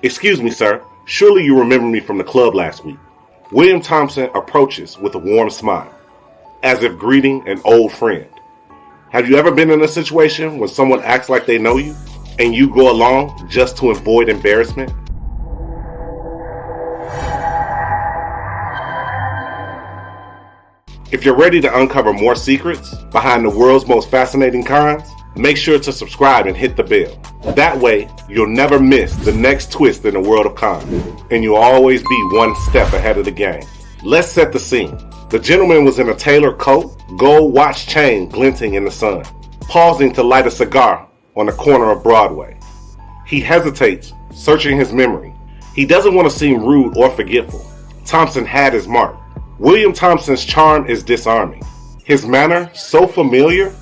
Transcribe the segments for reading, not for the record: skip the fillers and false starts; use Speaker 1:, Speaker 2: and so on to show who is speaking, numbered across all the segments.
Speaker 1: Excuse me, sir. Surely you remember me from the club last week. William Thompson approaches with a warm smile, as if greeting an old friend. Have you ever been in a situation when someone acts like they know you, and you go along just to avoid embarrassment? If you're ready to uncover more secrets behind the world's most fascinating cons, make sure to subscribe and hit the bell. That way, you'll never miss the next twist in the world of cons, and you'll always be one step ahead of the game. Let's set the scene. The gentleman was in a tailored coat, gold watch chain glinting in the sun, pausing to light a cigar on the corner of Broadway. He hesitates, searching his memory. He doesn't want to seem rude or forgetful. Thompson had his mark. William Thompson's charm is disarming. His manner so familiar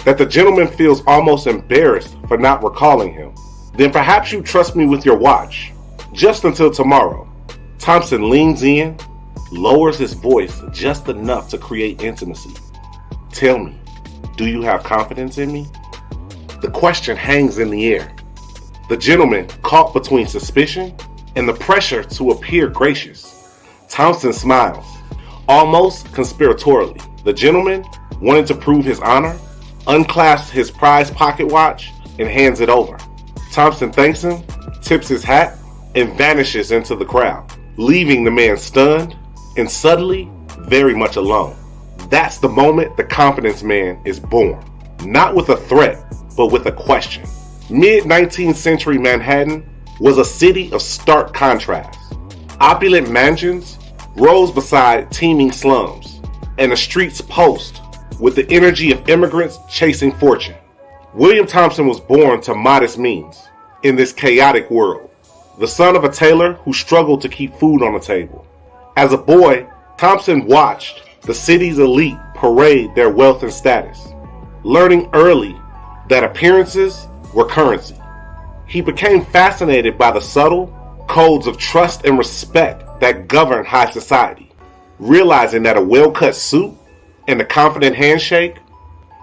Speaker 1: that the gentleman feels almost embarrassed for not recalling him. Then perhaps you trust me with your watch, just until tomorrow. Thompson leans in, lowers his voice just enough to create intimacy. Tell me, do you have confidence in me? The question hangs in the air. The gentleman caught between suspicion and the pressure to appear gracious. Thompson smiles, almost conspiratorially. The gentleman, wanting to prove his honor, unclasps his prized pocket watch and hands it over. Thompson thanks him, tips his hat, and vanishes into the crowd, leaving the man stunned and suddenly very much alone. That's the moment the confidence man is born. Not with a threat, but with a question. Mid-19th century Manhattan was a city of stark contrast. Opulent mansions rose beside teeming slums, and the streets pulsed with the energy of immigrants chasing fortune. William Thompson was born to modest means in this chaotic world, the son of a tailor who struggled to keep food on the table. As a boy, Thompson watched the city's elite parade their wealth and status, learning early that appearances were currency. He became fascinated by the subtle codes of trust and respect that govern high society, realizing that a well-cut suit and a confident handshake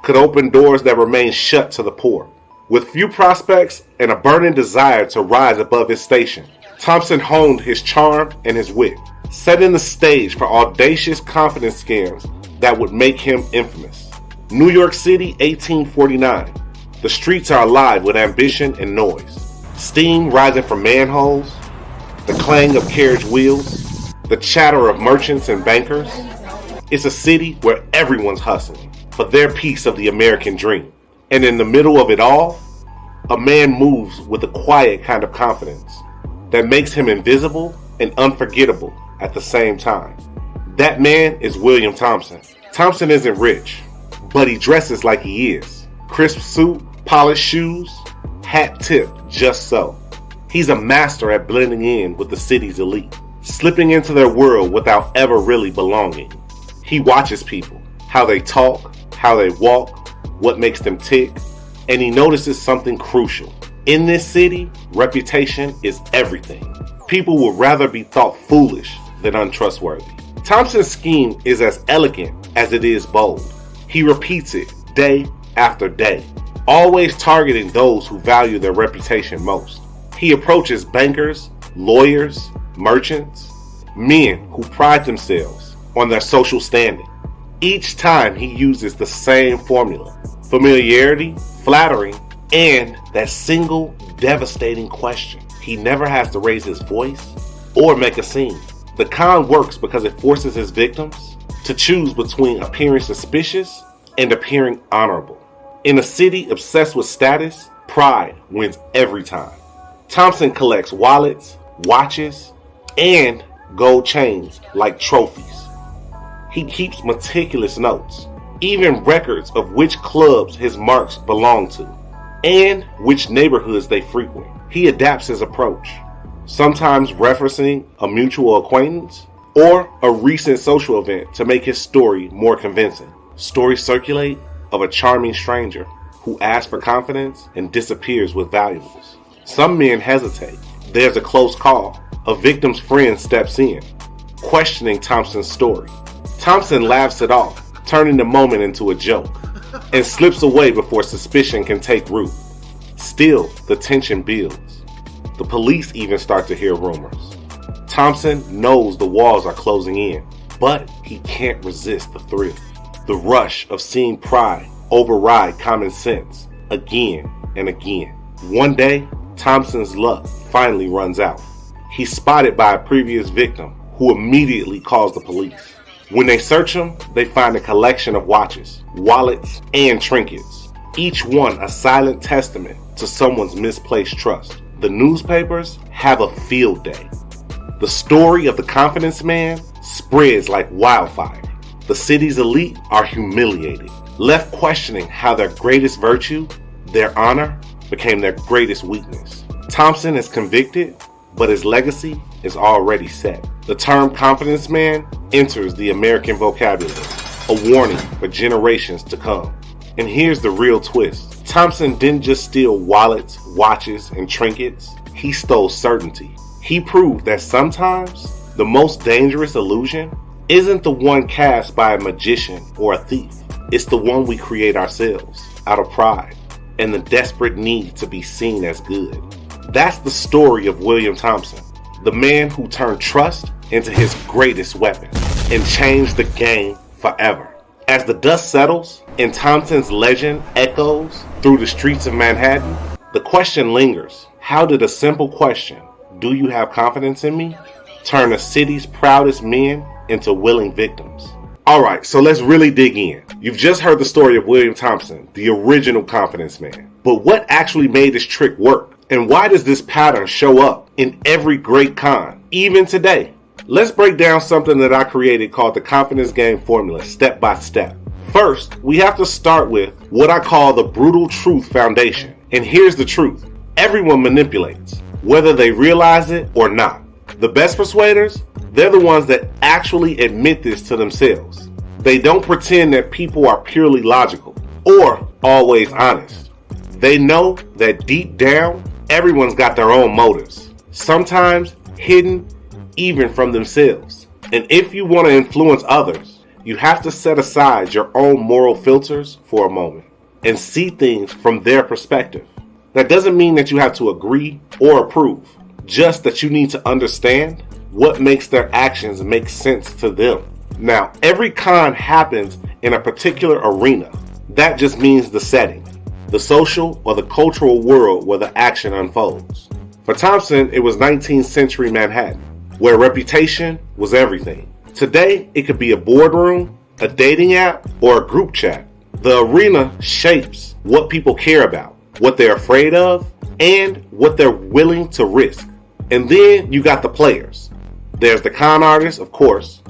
Speaker 1: could open doors that remained shut to the poor. With few prospects and a burning desire to rise above his station, Thompson honed his charm and his wit, setting the stage for audacious confidence scams that would make him infamous. New York City, 1849. The streets are alive with ambition and noise. Steam rising from manholes, the clang of carriage wheels, the chatter of merchants and bankers. It's a city where everyone's hustling for their piece of the American dream. And in the middle of it all, a man moves with a quiet kind of confidence that makes him invisible and unforgettable at the same time. That man is William Thompson. Thompson isn't rich, but he dresses like he is. Crisp suit, polished shoes, hat tipped just so. He's a master at blending in with the city's elite, slipping into their world without ever really belonging. He watches people, how they talk, how they walk, what makes them tick, and he notices something crucial. In this city, reputation is everything. People would rather be thought foolish than untrustworthy. Thompson's scheme is as elegant as it is bold. He repeats it day after day, always targeting those who value their reputation most. He approaches bankers, lawyers, merchants, men who pride themselves on their social standing. Each time he uses the same formula: familiarity, flattery, and that single devastating question. He never has to raise his voice or make a scene. The con works because it forces his victims to choose between appearing suspicious and appearing honorable. In a city obsessed with status, pride wins every time. Thompson collects wallets, watches, and gold chains like trophies. He keeps meticulous notes, even records of which clubs his marks belong to, and which neighborhoods they frequent. He adapts his approach, sometimes referencing a mutual acquaintance or a recent social event to make his story more convincing. Stories circulate of a charming stranger who asks for confidence and disappears with valuables. Some men hesitate. There's a close call. A victim's friend steps in, questioning Thompson's story. Thompson laughs it off, turning the moment into a joke, and slips away before suspicion can take root. Still, the tension builds. The police even start to hear rumors. Thompson knows the walls are closing in, but he can't resist the thrill. The rush of seeing pride override common sense again and again. One day, Thompson's luck finally runs out. He's spotted by a previous victim who immediately calls the police. When they search him, they find a collection of watches, wallets, and trinkets, each one a silent testament to someone's misplaced trust. The newspapers have a field day. The story of the confidence man spreads like wildfire. The city's elite are humiliated, left questioning how their greatest virtue, their honor, became their greatest weakness. Thompson is convicted, but his legacy is already set. The term confidence man enters the American vocabulary, a warning for generations to come. And here's the real twist. Thompson didn't just steal wallets, watches, and trinkets. He stole certainty. He proved that sometimes the most dangerous illusion isn't the one cast by a magician or a thief. It's the one we create ourselves out of pride and the desperate need to be seen as good. That's the story of William Thompson, the man who turned trust into his greatest weapon and changed the game forever. As the dust settles and Thompson's legend echoes through the streets of Manhattan, the question lingers. How did a simple question, "Do you have confidence in me?" turn the city's proudest men into willing victims? Alright, so let's really dig in. You've just heard the story of William Thompson, the original confidence man. But what actually made this trick work? And why does this pattern show up in every great con, even today? Let's break down something that I created called the confidence game formula, step by step. First, we have to start with what I call the brutal truth foundation. And here's the truth. Everyone manipulates, whether they realize it or not. The best persuaders, they're the ones that actually admit this to themselves. They don't pretend that people are purely logical or always honest. They know that deep down, everyone's got their own motives, sometimes hidden even from themselves. And if you want to influence others, you have to set aside your own moral filters for a moment and see things from their perspective. That doesn't mean that you have to agree or approve, just that you need to understand what makes their actions make sense to them. Now, every con happens in a particular arena. That just means the setting, the social or the cultural world where the action unfolds. For Thompson, it was 19th century Manhattan, where reputation was everything. Today, it could be a boardroom, a dating app, or a group chat. The arena shapes what people care about, what they're afraid of, and what they're willing to risk. And then you got the players. There's the con artist, of course,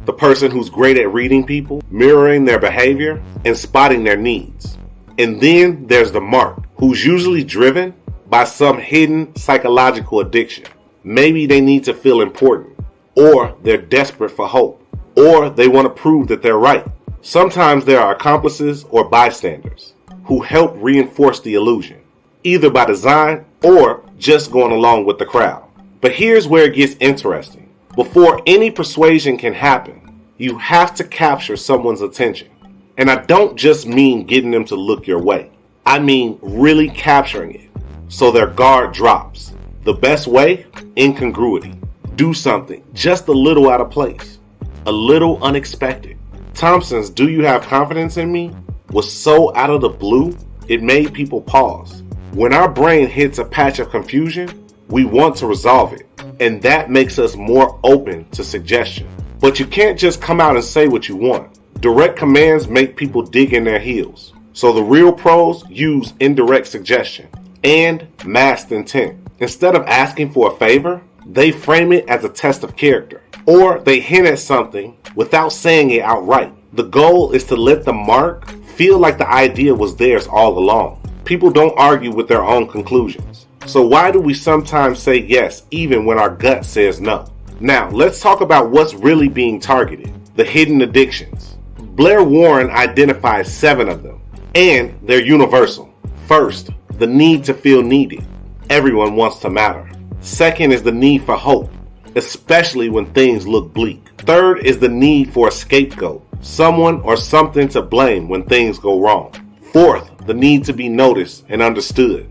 Speaker 1: the person who's great at reading people, mirroring their behavior, and spotting their needs. And then there's the mark, who's usually driven by some hidden psychological addiction. Maybe they need to feel important, or they're desperate for hope, or they want to prove that they're right. Sometimes there are accomplices or bystanders who help reinforce the illusion, either by design or just going along with the crowd. But here's where it gets interesting. Before any persuasion can happen, you have to capture someone's attention. And I don't just mean getting them to look your way. I mean really capturing it so their guard drops. The best way? Incongruity. Do something just a little out of place, a little unexpected. Thompson's "Do you have confidence in me?" was so out of the blue, it made people pause. When our brain hits a patch of confusion, we want to resolve it, and that makes us more open to suggestion. But you can't just come out and say what you want. Direct commands make people dig in their heels. So the real pros use indirect suggestion and masked intent. Instead of asking for a favor, they frame it as a test of character, or they hint at something without saying it outright. The goal is to let the mark feel like the idea was theirs all along. People don't argue with their own conclusions. So why do we sometimes say yes even when our gut says no? Now, let's talk about what's really being targeted. The hidden addictions. Blair Warren identifies 7 of them, and they're universal. First, the need to feel needed. Everyone wants to matter. Second is the need for hope, especially when things look bleak. Third is the need for a scapegoat, someone or something to blame when things go wrong. Fourth, the need to be noticed and understood.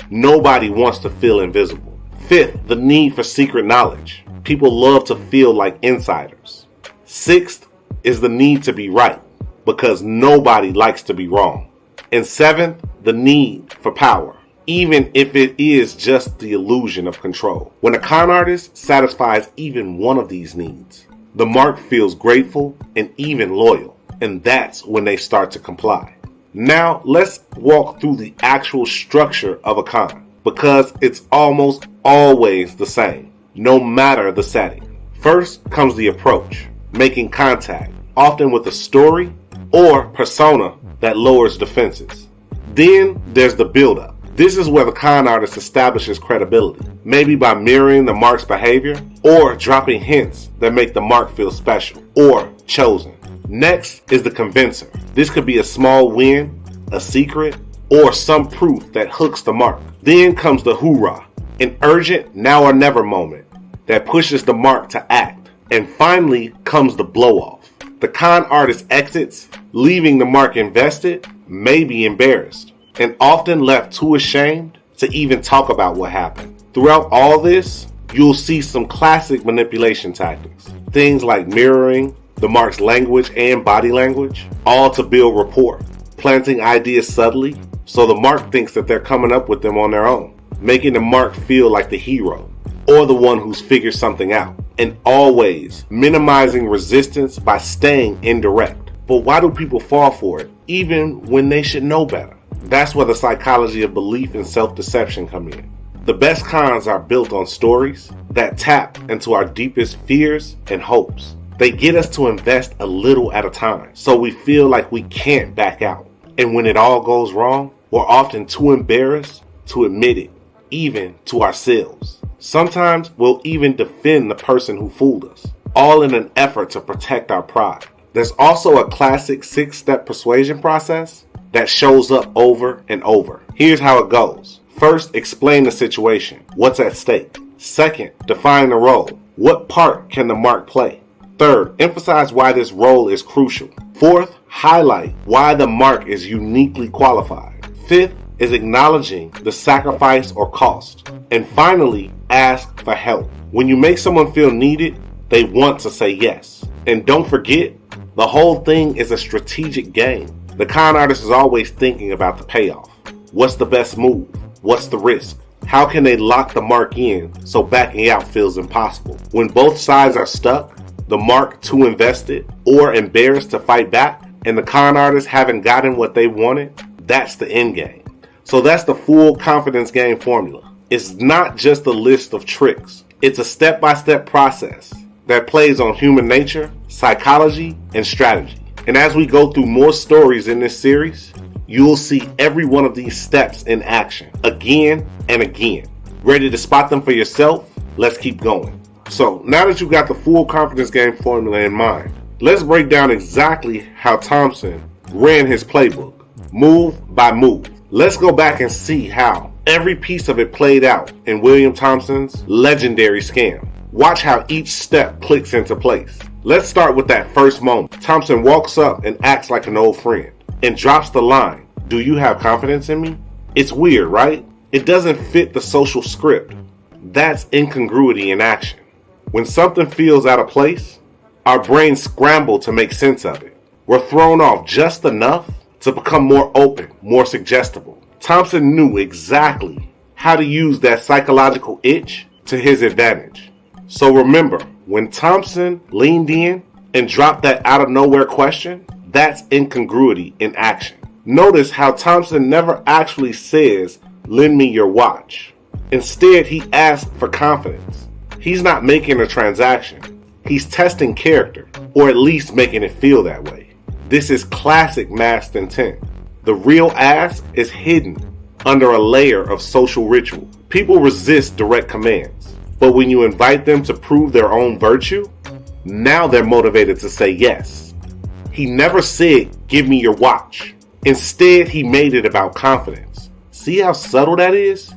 Speaker 1: Nobody wants to feel invisible. Fifth, the need for secret knowledge. People love to feel like insiders. Sixth is the need to be right, because nobody likes to be wrong. And seventh, the need for power, even if it is just the illusion of control. When a con artist satisfies even one of these needs, the mark feels grateful and even loyal, and that's when they start to comply. Now, let's walk through the actual structure of a con, because it's almost always the same, no matter the setting. First comes the approach, making contact, often with a story or persona that lowers defenses. Then there's the build-up. This is where the con artist establishes credibility, maybe by mirroring the mark's behavior or dropping hints that make the mark feel special or chosen. Next is the convincer. This could be a small win, a secret, or some proof that hooks the mark. Then comes the hoorah, an urgent now or never moment that pushes the mark to act. And finally comes the blow-off. The con artist exits, leaving the mark invested, maybe embarrassed, and often left too ashamed to even talk about what happened. Throughout all this, you'll see some classic manipulation tactics. Things like mirroring the mark's language and body language, all to build rapport. Planting ideas subtly, so the mark thinks that they're coming up with them on their own. Making the mark feel like the hero, or the one who's figured something out. And always minimizing resistance by staying indirect. But why do people fall for it, even when they should know better? That's where the psychology of belief and self-deception come in. The best cons are built on stories that tap into our deepest fears and hopes. They get us to invest a little at a time, so we feel like we can't back out. And when it all goes wrong, we're often too embarrassed to admit it, even to ourselves. Sometimes we'll even defend the person who fooled us, all in an effort to protect our pride. There's also a classic 6-step persuasion process that shows up over and over. Here's how it goes. First, explain the situation. What's at stake? Second, define the role. What part can the mark play? Third, emphasize why this role is crucial. Fourth, highlight why the mark is uniquely qualified. Fifth is acknowledging the sacrifice or cost. And finally, ask for help. When you make someone feel needed, they want to say yes. And don't forget, the whole thing is a strategic game. The con artist is always thinking about the payoff. What's the best move? What's the risk? How can they lock the mark in so backing out feels impossible? When both sides are stuck, the mark too invested or embarrassed to fight back, and the con artists haven't gotten what they wanted, that's the end game. So that's the full confidence game formula. It's not just a list of tricks. It's a step-by-step process that plays on human nature, psychology, and strategy. And as we go through more stories in this series, you'll see every one of these steps in action again and again. Ready to spot them for yourself? Let's keep going. So now that you got the full confidence game formula in mind, let's break down exactly how Thompson ran his playbook, move by move. Let's go back and see how every piece of it played out in William Thompson's legendary scam. Watch how each step clicks into place. Let's start with that first moment. Thompson walks up and acts like an old friend and drops the line, "Do you have confidence in me?" It's weird, right? It doesn't fit the social script. That's incongruity in action. When something feels out of place, our brains scramble to make sense of it. We're thrown off just enough to become more open, more suggestible. Thompson knew exactly how to use that psychological itch to his advantage. So remember, when Thompson leaned in and dropped that out of nowhere question, that's incongruity in action. Notice how Thompson never actually says, "Lend me your watch." Instead, he asks for confidence. He's not making a transaction. He's testing character, or at least making it feel that way. This is classic masked intent. The real ask is hidden under a layer of social ritual. People resist direct commands, but when you invite them to prove their own virtue, now they're motivated to say yes. He never said, "Give me your watch." Instead, he made it about confidence. See how subtle that is?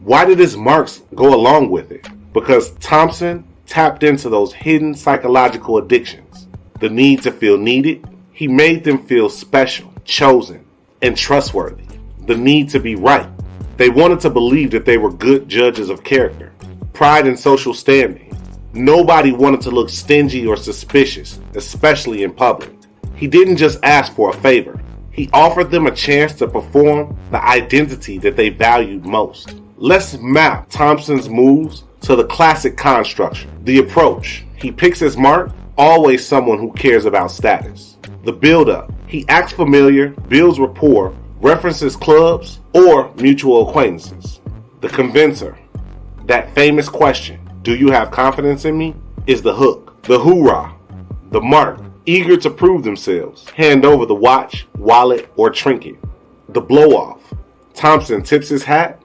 Speaker 1: Why did his marks go along with it? Because Thompson tapped into those hidden psychological addictions. The need to feel needed. He made them feel special, chosen, and trustworthy. The need to be right. They wanted to believe that they were good judges of character. pride and social standing. Nobody wanted to look stingy or suspicious, especially in public. He didn't just ask for a favor. He offered them a chance to perform the identity that they valued most. Let's map Thompson's moves to the classic con structure. The approach. He picks his mark, always someone who cares about status. The build-up. He acts familiar, builds rapport, references clubs or mutual acquaintances. The convincer. That famous question, do you have confidence in me, is the hook. The hoorah. The mark. Eager to prove themselves. Hand over the watch, wallet, or trinket. The blow-off. Thompson tips his hat,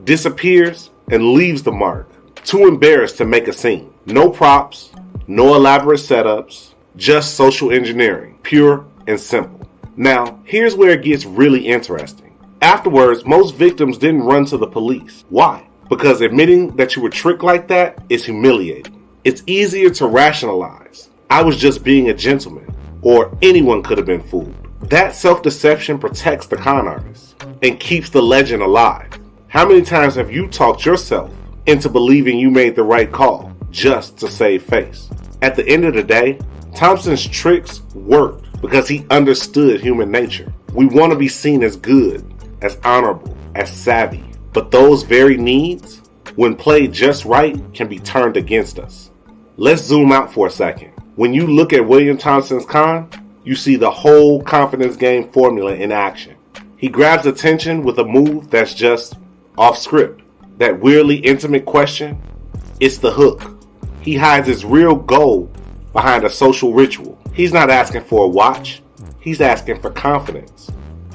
Speaker 1: disappears, and leaves the mark. Too embarrassed to make a scene. No props, no elaborate setups, just social engineering, pure and simple. Now, here's where it gets really interesting. Afterwards, most victims didn't run to the police. Why? Because admitting that you were tricked like that is humiliating. It's easier to rationalize. I was just being a gentleman, or anyone could have been fooled. That self-deception protects the con artist and keeps the legend alive. How many times have you talked yourself into believing you made the right call just to save face? At the end of the day, Thompson's tricks worked because he understood human nature. We want to be seen as good, as honorable, as savvy. But those very needs, when played just right, can be turned against us. Let's zoom out for a second. When you look at William Thompson's con, you see the whole confidence game formula in action. He grabs attention with a move that's just off script. That weirdly intimate question, it's the hook. He hides his real goal behind a social ritual. He's not asking for a watch, he's asking for confidence.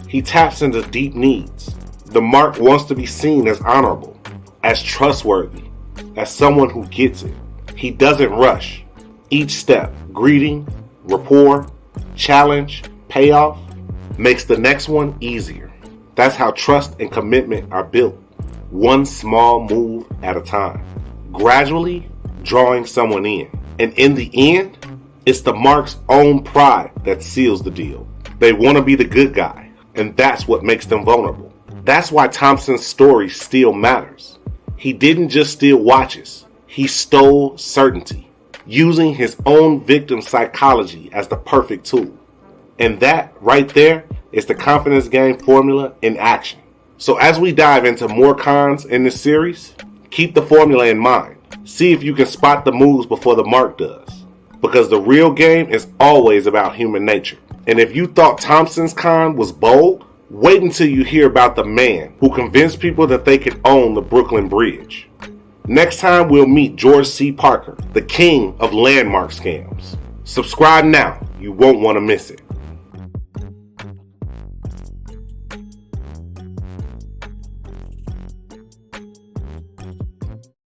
Speaker 1: He taps into deep needs. The mark wants to be seen as honorable, as trustworthy, as someone who gets it. He doesn't rush. Each step, greeting, rapport, challenge, payoff, makes the next one easier. That's how trust and commitment are built, one small move at a time, gradually drawing someone in. And in the end, it's the mark's own pride that seals the deal. They want to be the good guy, and that's what makes them vulnerable. That's why Thompson's story still matters. He didn't just steal watches, he stole certainty, using his own victim's psychology as the perfect tool. And that right there is the confidence game formula in action. So as we dive into more cons in this series, keep the formula in mind. See if you can spot the moves before the mark does. Because the real game is always about human nature. And if you thought Thompson's con was bold, wait until you hear about the man who convinced people that they could own the Brooklyn Bridge. Next time we'll meet George C. Parker, the king of landmark scams. Subscribe now, you won't want to miss it.